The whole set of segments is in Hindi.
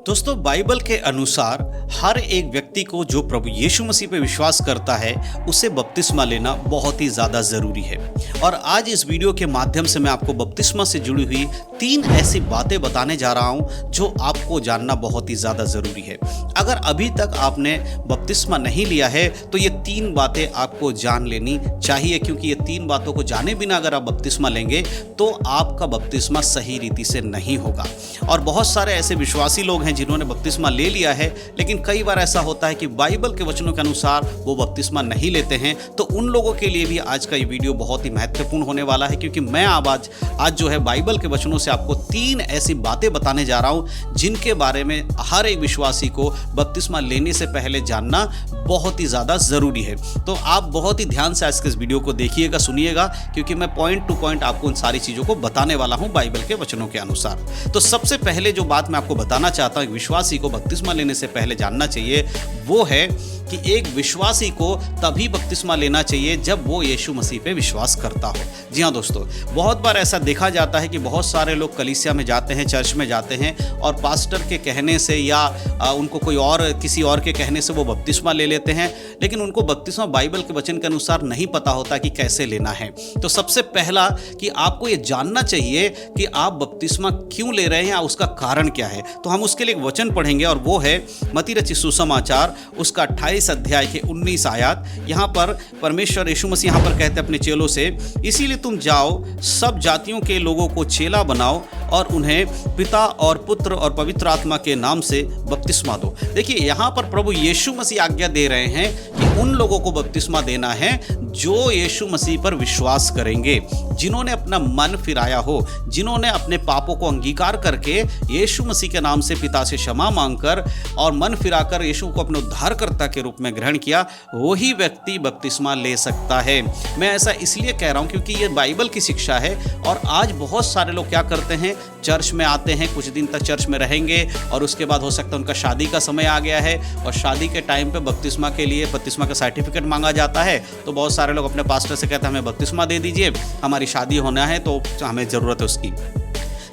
दोस्तों बाइबल के अनुसार हर एक व्यक्ति को जो प्रभु यीशु मसीह पे विश्वास करता है उसे बपतिस्मा लेना बहुत ही ज़्यादा ज़रूरी है। और आज इस वीडियो के माध्यम से मैं आपको बपतिस्मा से जुड़ी हुई 3 ऐसी बातें बताने जा रहा हूं जो आपको जानना बहुत ही ज़्यादा ज़रूरी है। अगर अभी तक आपने बपतिस्मा नहीं लिया है तो ये 3 बातें आपको जान लेनी चाहिए, क्योंकि ये 3 बातों को जाने बिना अगर आप बपतिस्मा लेंगे तो आपका बपतिस्मा सही रीति से नहीं होगा। और बहुत सारे ऐसे विश्वासी लोग हैं जिन्होंने बपतिस्मा ले लिया है, लेकिन कई बार ऐसा होता है कि बाइबल के वचनों के अनुसार वो बपतिस्मा नहीं लेते हैं। तो उन लोगों के लिए भी आज का ये वीडियो बहुत ही महत्वपूर्ण होने वाला है, क्योंकि मैं आज जो है बाइबल के वचनों से आपको 3 ऐसी बातें बताने जा रहा हूं जिनके बारे में हर एक विश्वासी को बपतिस्मा लेने से पहले जानना बहुत ही ज़्यादा ज़रूरी है। तो आप बहुत ही ध्यान से आज के इस वीडियो को देखिएगा, सुनिएगा, क्योंकि मैं पॉइंट टू पॉइंट आपको उन सारी चीज़ों को बताने वाला हूं बाइबल के वचनों के अनुसार। तो सबसे पहले जो बात मैं आपको बताना चाहता हूं विश्वासी को बपतिस्मा लेने से पहले जानना चाहिए, वो है कि एक विश्वासी को तभी बपतिस्मा लेना चाहिए जब वो यीशु मसीह पे विश्वास करता हो। जी हाँ दोस्तों, बहुत बार ऐसा देखा जाता है कि बहुत सारे लोग कलीसिया में जाते हैं, चर्च में जाते हैं और पास्टर के कहने से या उनको कोई और किसी और के कहने से वो बपतिस्मा ले लेते हैं, लेकिन उनको बपतिस्मा बाइबल के वचन के अनुसार नहीं पता होता कि कैसे लेना है। तो सबसे पहला कि आपको ये जानना चाहिए कि आप बपतिस्मा क्यों ले रहे हैं या उसका कारण क्या है। तो हम उसके लिए एक वचन पढ़ेंगे और वो है मत्ती रचित सुसमाचार उसका 28 अध्याय के 19 आयत। यहाँ पर परमेश्वर यीशु मसीह यहाँ पर कहते हैं अपने चेलों से, इसीलिए तुम जाओ सब जातियों के लोगों को चेला बनाओ और उन्हें पिता और पुत्र और पवित्र आत्मा के नाम से बपतिस्मा दो। देखिए यहाँ पर प्रभु यीशु मसीह आज्ञा दे रहे हैं कि उन लोगों को बपतिस्मा देना है जो यीशु मसीह पर विश्वास करेंगे, जिन्होंने अपना मन फिराया हो, जिन्होंने अपने पापों को अंगीकार करके यीशु मसीह के नाम से पिता से क्षमा मांगकर और मन फिराकर यीशु को अपने उद्धारकर्ता के रूप में ग्रहण किया, वही व्यक्ति बपतिस्मा ले सकता है। मैं ऐसा इसलिए कह रहा हूं क्योंकि ये बाइबल की शिक्षा है। और आज बहुत सारे लोग क्या करते हैं, चर्च में आते हैं, कुछ दिन तक चर्च में रहेंगे और उसके बाद हो सकता है उनका शादी का समय आ गया है और शादी के टाइम पे बपतिस्मा के लिए बपतिस्मा का सर्टिफिकेट मांगा जाता है। तो बहुत सारे लोग अपने पास्टर से कहते हैं हमें बपतिस्मा दे दीजिए, हमारी शादी होना है तो हमें ज़रूरत है उसकी।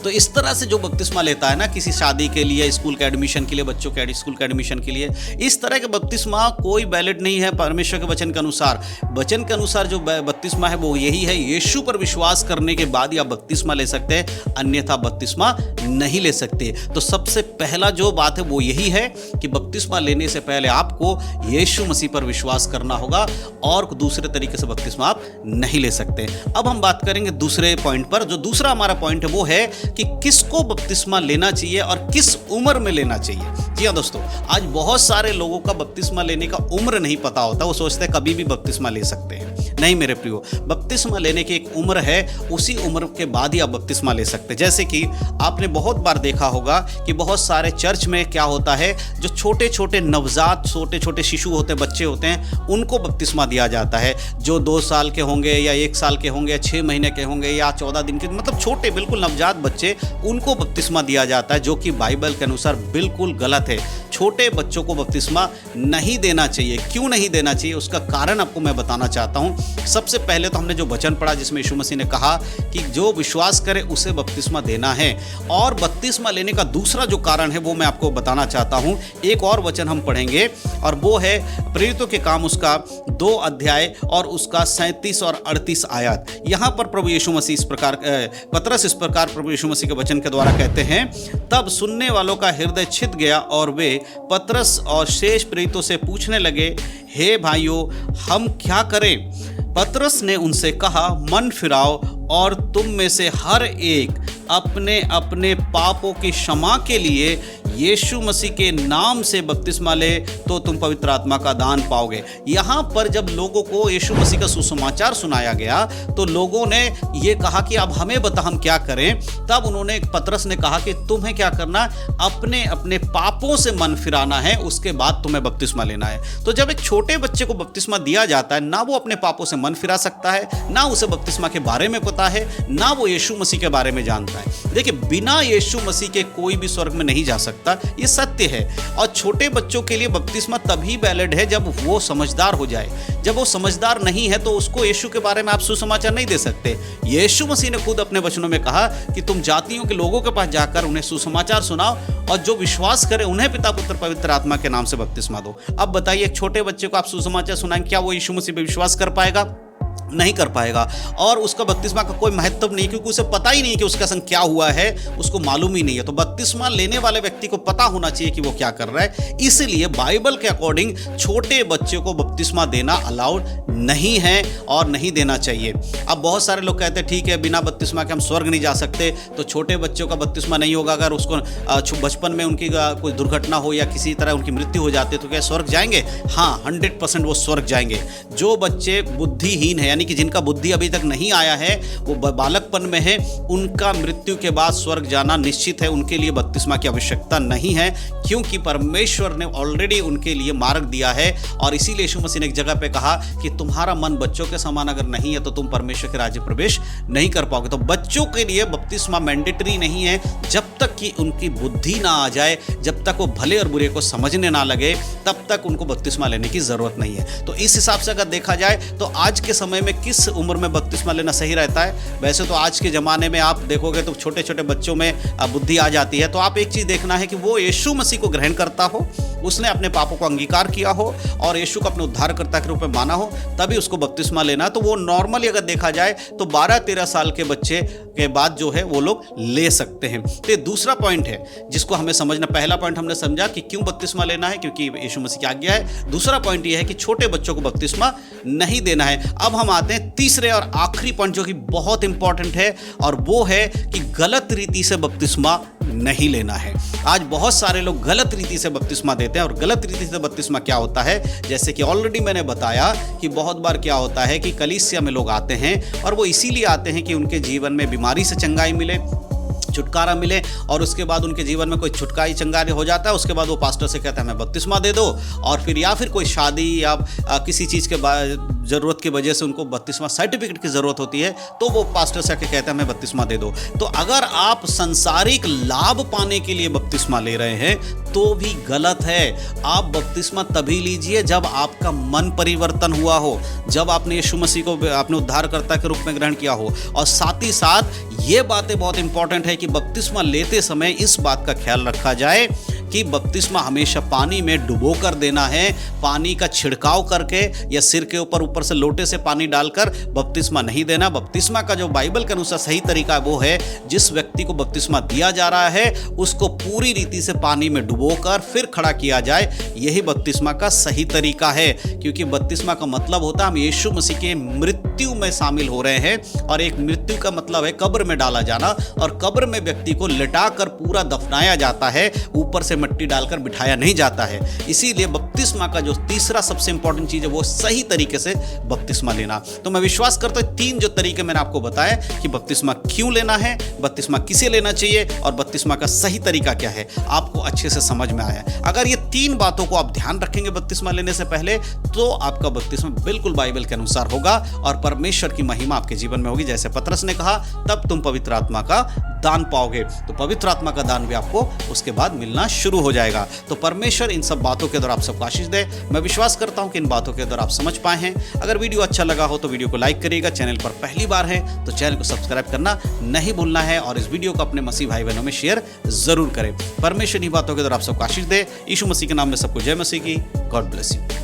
तो इस तरह से जो बपतिस्मा लेता है ना, किसी शादी के लिए, स्कूल के एडमिशन के लिए, बच्चों के स्कूल के एडमिशन के लिए, इस तरह के बपतिस्मा कोई वैलिड नहीं है परमेश्वर के वचन के अनुसार। वचन के अनुसार जो बपतिस्मा है वो यही है, यीशु पर विश्वास करने के बाद ही आप बपतिस्मा ले सकते हैं, अन्यथा बपतिस्मा नहीं ले सकते। तो सबसे पहला जो बात है वो यही है कि बपतिस्मा लेने से पहले आपको यीशु मसीह पर विश्वास करना होगा और दूसरे तरीके से बपतिस्मा आप नहीं ले सकते। अब हम बात करेंगे दूसरे पॉइंट पर। जो दूसरा हमारा पॉइंट है वो है कि किसको बपतिस्मा लेना चाहिए और किस उम्र में लेना चाहिए। जी हाँ दोस्तों, आज बहुत सारे लोगों का बपतिस्मा लेने का उम्र नहीं पता होता, वो सोचते हैं कभी भी बपतिस्मा ले सकते हैं। नहीं मेरे प्रियो, बपतिस्मा लेने की एक उम्र है, उसी उम्र के बाद ही आप बपतिस्मा ले सकते हैं। जैसे कि आपने बहुत बार देखा होगा कि बहुत सारे चर्च में क्या होता है, जो छोटे छोटे नवजात छोटे छोटे शिशु होते हैं, बच्चे होते हैं, उनको बपतिस्मा दिया जाता है। जो 2 साल के होंगे या 1 साल के होंगे या 6 महीने के होंगे या 14 दिन के, मतलब छोटे बिल्कुल नवजात बच्चे, उनको बपतिस्मा दिया जाता है, जो कि बाइबल के अनुसार बिल्कुल गलत है। छोटे बच्चों को बपतिस्मा नहीं देना चाहिए। क्यों नहीं देना चाहिए, उसका कारण आपको मैं बताना चाहता हूं। सबसे पहले तो हमने जो वचन पढ़ा जिसमें यीशु मसीह ने कहा कि जो विश्वास करे उसे बपतिस्मा देना है, और बपतिस्मा लेने का दूसरा जो कारण है वो मैं आपको बताना चाहता हूं। एक और वचन हम पढ़ेंगे और वो है प्रेरितों के काम उसका 2 अध्याय और उसका 37 और 38 आयत। यहां पर प्रभु यीशु मसीह इस प्रकार पतरस इस प्रकार प्रभु यीशु मसीह के वचन के द्वारा कहते हैं, तब सुनने वालों का हृदय छिद गया और वे पतरस और शेष प्रेरितों से पूछने लगे, हे भाइयों हम क्या करें? पतरस ने उनसे कहा, मन फिराओ और तुम में से हर एक अपने अपने पापों की क्षमा के लिए यीशु मसीह के नाम से बपतिस्मा ले तो तुम पवित्र आत्मा का दान पाओगे। यहाँ पर जब लोगों को यीशु मसीह का सुसमाचार सुनाया गया तो लोगों ने ये कहा कि अब हमें बता हम क्या करें। तब उन्होंने, पतरस ने कहा कि तुम्हें क्या करना, अपने अपने पापों से मन फिराना है, उसके बाद तुम्हें बपतिस्मा लेना है। तो जब एक छोटे बच्चे को बपतिस्मा दिया जाता है, ना वो अपने पापों से मन फिरा सकता है, ना उसे बपतिस्मा के बारे में पता है, ना वो यीशु मसीह के बारे में जानता है। देखिए, बिना यीशु मसीह के कोई भी स्वर्ग में नहीं जा सकता। सकता, ये सत्य है। और छोटे बच्चों के लिए बपतिस्मा तभी वैलिड है जब वो समझदार हो जाए। जब वो समझदार नहीं है तो उसको यीशु के बारे में आप सुसमाचार नहीं दे सकते। यीशु मसीह ने खुद अपने वचनों में कहा कि तुम जातियों के लोगों के पास जाकर उन्हें सुसमाचार सुनाओ और जो विश्वास करे उन्हें पिता पुत्र पवित्र आत्मा के नाम से बपतिस्मा दो। अब बताइए, एक छोटे बच्चे को आप सुसमाचार सुनाएंगे, क्या वो यीशु मसीह पे विश्वास कर पाएगा? नहीं कर पाएगा। और उसका बपतिस्मा का कोई महत्व नहीं, क्योंकि उसे पता ही नहीं कि उसका संग क्या हुआ है, उसको मालूम ही नहीं है। तो बपतिस्मा लेने वाले व्यक्ति को पता होना चाहिए कि वो क्या कर रहा है। इसलिए बाइबल के अकॉर्डिंग छोटे बच्चे को बपतिस्मा देना अलाउड नहीं है और नहीं देना चाहिए। अब बहुत सारे लोग कहते हैं ठीक है, बिना बपतिस्मा के हम स्वर्ग नहीं जा सकते, तो छोटे बच्चों का बपतिस्मा नहीं होगा। अगर उसको बचपन में उनकी कोई दुर्घटना हो या किसी तरह उनकी मृत्यु हो जाती है तो क्या स्वर्ग जाएंगे? हाँ, 100% वो स्वर्ग जाएंगे। जो बच्चे बुद्धिहीन है, यानी कि जिनका बुद्धि अभी तक नहीं आया है, वो बालकपन में है, उनका मृत्यु के बाद स्वर्ग जाना निश्चित है। उनके लिए बपतिस्मा की आवश्यकता नहीं है, क्योंकि परमेश्वर ने ऑलरेडी उनके लिए मार्ग दिया है। और इसीलिए यीशु मसीह ने एक जगह पे कहा कि तुम्हारा मन बच्चों के समान अगर नहीं है तो तुम परमेश्वर के राज्य प्रवेश नहीं कर पाओगे। तो बच्चों के लिए बपतिस्मा मैंडेटरी नहीं है जब तक कि उनकी बुद्धि ना आ जाए, जब तक वो भले और बुरे को समझने ना लगे, तब तक उनको बपतिस्मा लेने की जरूरत नहीं है। तो इस हिसाब से अगर देखा जाए तो आज के समय में किस उम्र में बपतिस्मा लेना सही रहता है? वैसे तो आज के ज़माने में आप देखोगे तो छोटे छोटे बच्चों में बुद्धि आ जाती है। तो आप एक चीज़ देखना है कि वो यीशु मसीह को ग्रहण करता हो, उसने अपने पापों को अंगीकार किया हो और यीशु को अपने उद्धारकर्ता के रूप में माना हो, तभी उसको बपतिस्मा लेना। तो वो नॉर्मली अगर देखा जाए तो 12-13 साल के बच्चे के बाद जो है वो लोग ले सकते हैं। तो ये दूसरा पॉइंट है जिसको हमें समझना। पहला पॉइंट हमने समझा कि क्यों बपतिस्मा लेना है, क्योंकि यीशु मसीह की आज्ञा है। दूसरा पॉइंट ये है कि छोटे बच्चों को बपतिस्मा नहीं देना है। अब हम आते हैं तीसरे और आखिरी पॉइंट जो कि बहुत इंपॉर्टेंट है, और वो है कि गलत रीति से बपतिस्मा नहीं लेना है। आज बहुत सारे लोग गलत रीति से बपतिस्मा देते हैं। और गलत रीति से बपतिस्मा क्या होता है, जैसे कि ऑलरेडी मैंने बताया कि बहुत बार क्या होता है कि कलीसिया में लोग आते हैं और वो इसीलिए आते हैं कि उनके जीवन में बीमारी से चंगाई मिले, छुटकारा मिले, और उसके बाद उनके जीवन में कोई छुटकाई चंगाई हो जाता है। उसके बाद वो पास्टर से कहता है हमें बपतिस्मा दे दो, और फिर या फिर कोई शादी या किसी चीज़ के ज़रूरत की वजह से उनको बपतिस्मा सर्टिफिकेट की ज़रूरत होती है, तो वो पास्टर से आके कहते हैं हमें बपतिस्मा दे दो। तो अगर आप सांसारिक लाभ पाने के लिए बपतिस्मा ले रहे हैं तो भी गलत है। आप बपतिस्मा तभी लीजिए जब आपका मन परिवर्तन हुआ हो, जब आपने यीशु मसीह को अपने उद्धारकर्ता के रूप में ग्रहण किया हो। और साथ ही साथ ये बातें बहुत इंपॉर्टेंट है कि बपतिस्मा लेते समय इस बात का ख्याल रखा जाए कि बपतिस्मा हमेशा पानी में डुबो कर देना है। पानी का छिड़काव करके या सिर के ऊपर से लोटे से पानी डालकर बपतिस्मा नहीं देना। बपतिस्मा का जो बाइबल के अनुसार सही तरीका वो है, जिस व्यक्ति को बपतिस्मा दिया जा रहा है उसको पूरी रीति से पानी में डुबोकर फिर खड़ा किया जाए। यही बपतिस्मा का सही तरीका है, क्योंकि बपतिस्मा का मतलब होता है हम यीशु मसीह के मृत्यु में शामिल हो रहे हैं। और एक मृत्यु का मतलब है कब्र में डाला जाना, और कब्र में व्यक्ति को लिटाकर पूरा दफनाया जाता है, ऊपर से मिट्टी डालकर बिठाया नहीं जाता है। इसीलिए बपतिस्मा का जो तीसरा सबसे इंपॉर्टेंट चीज है वो सही तरीके से बपतिस्मा लेना। तो मैं विश्वास करता हूं 3 जो तरीके मैंने आपको बताया कि बपतिस्मा क्यों लेना है, बपतिस्मा किसे लेना चाहिए और बपतिस्मा का सही तरीका क्या है, आपको अच्छे से समझ में आया। अगर ये 3 बातों को आप ध्यान रखेंगे बपतिस्मा लेने से पहले, तो आपका बपतिस्मा बिल्कुल बाइबल के अनुसार होगा और परमेश्वर की महिमा आपके जीवन में होगी। जैसे पतरस ने कहा, तब तुम पवित्र आत्मा का दान पाओगे। तो पवित्र आत्मा का दान भी आपको उसके बाद मिलना शुरू हो जाएगा। तो परमेश्वर इन सब बातों के द्वारा आप सबको आशीष दे। मैं विश्वास करता हूं कि इन बातों के द्वारा आप समझ पाए हैं। अगर वीडियो अच्छा लगा हो तो वीडियो को लाइक करिएगा। चैनल पर पहली बार है तो चैनल को सब्सक्राइब करना नहीं भूलना है, और इस वीडियो को अपने मसीह भाई बहनों में शेयर जरूर करें। परमेश्वर इन बातों के द्वारा आप सबको आशीष दे। यीशु मसीह के नाम में सबको जय मसीह की। God bless you.